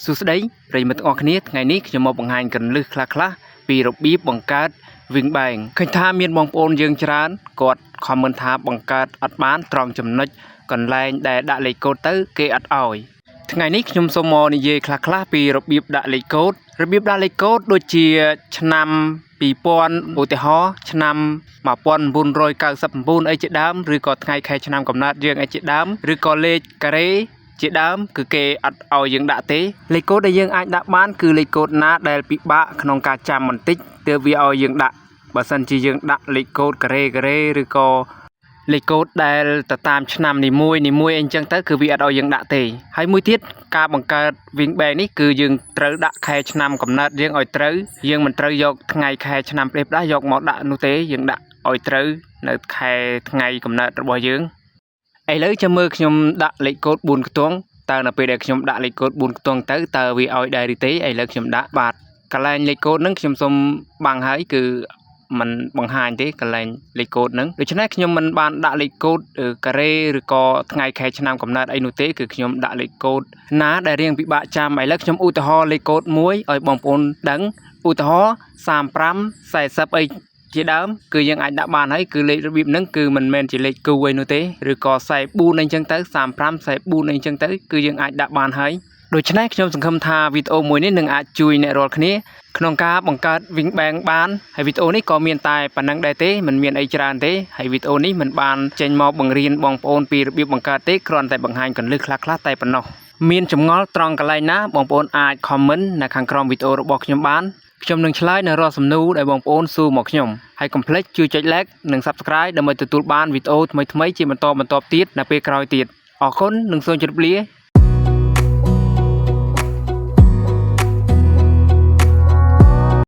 សួស្តីប្រិយមិត្តទាំងអស់គ្នាថ្ងៃនេះខ្ញុំមកបង្ហាញកន្លឹះខ្លះៗពីរបៀបបង្កើត Wing Bang ឃើញថាមានបងប្អូនយើងច្រើនគាត់ខមមិនថាបង្កើតអត់បានត្រង់ចំណុចកន្លែងដែលដាក់លេខកូដទៅគេអត់ឲ្យថ្ងៃនេះខ្ញុំសូមមកនិយាយខ្លះៗពីរបៀបដាក់លេខកូដដូចជាឆ្នាំ2000ឧទាហរណ៍ឆ្នាំ1999អីជាដើមឬក៏ថ្ងៃខែឆ្នាំកំណើតយើងអីជាដើមឬក៏លេខការ៉េជាដើមគឺគេអត់ឲ្យយើងដាក់ទេលេខកូដដែលយើងអាចដាក់បានគឺលេខកូដណាដែលពិបាកក្នុងការចាំបន្តិចទើបវាឲ្យយើងដាក់បើសិនជាយើងដាក់លេខកូដការ៉េឬក៏លេខកូដដែលទៅតាមឆ្នាំនីមួយអីចឹងទៅគឺវាអត់ឲ្យយើងដាក់ទេហើយមួយទៀតការបង្កើត Wing Bang នេះគឺយើងត្រូវដាក់ខែឆ្នាំកំណើតយើងឲ្យត្រូវយើងមិនត្រូវយកថ្ងៃខែឆ្នាំផ្ដេសផ្ដាសយកមកដាក់នោះទេយើងដាក់ឲ្យត្រូវនៅខែថ្ងៃកំណើតរបស់យើងឥឡូវចាំមើលខ្ញុំដាក់លេខកូដ4ខ្ទង់តើនៅពេលដែលខ្ញុំដាក់លេខកូដ4ខ្ទង់ទៅតើវាឲ្យដែរឬទេឥឡូវខ្ញុំដាក់បាទកន្លែងលេខកូដហ្នឹងខ្ញុំសូមបាំងហើយគឺมันបង្ហាញទេកន្លែងលេខកូដហ្នឹងដូច្នេះខ្ញុំមិនបានដាក់លេខកូដការ៉េឬក៏ថ្ងៃខែឆ្នាំកំណើតអីនោះទេគឺខ្ញុំដាក់លេខកូដណាដែលរៀងពិបាកចាំឥឡូវខ្ញុំឧទាហរណ៍លេខកូដមួយឲ្យបងប្អូនដឹងឧទាហរណ៍35 40អីជាដើមគឺយើងអាចដាក់បានហើយគឺលេខរបៀបហ្នឹងគឺមិនមែនជាលេខគូអីនោះទេឬក៏44អីចឹងទៅ35 44អីចឹងទៅគឺយើងអាចដាក់បានហើយដូច្នេះខ្ញុំសង្ឃឹមថាវីដេអូមួយនេះនឹងអាចជួយអ្នករាល់គ្នាក្នុងការបង្កើត Wing Bang បានហើយវីដេអូនេះក៏មានតែប៉ុណ្ណឹងដែរទេមិនមានអីច្រើនទេហើយវីដេអូនេះមិនបានចេញមកបង្រៀនបងប្អូនពីរបៀបបង្កើតទេគ្រាន់តែបង្ហាញគន្លឹះខ្លះៗតែប៉ុណ្ណោះមានចម្ងល់ត្រង់កន្លែងណាបងប្អូនអាច comment នៅខាងក្រោមវីដេអូរបស់ខ្ញុំបានខ្ញុំនឹងឆ្លើយនៅរាល់សំណួរដែលបងប្អូនសួរមកខ្ញុំហើយកុំភ្លេចជួយចុច like និង subscribe ដើម្បីទទួលបានវីដេអូថ្មីៗជាបន្តទៀតនៅពេលក្រោយទៀតអរគុណនិងសូមជម្រាបលា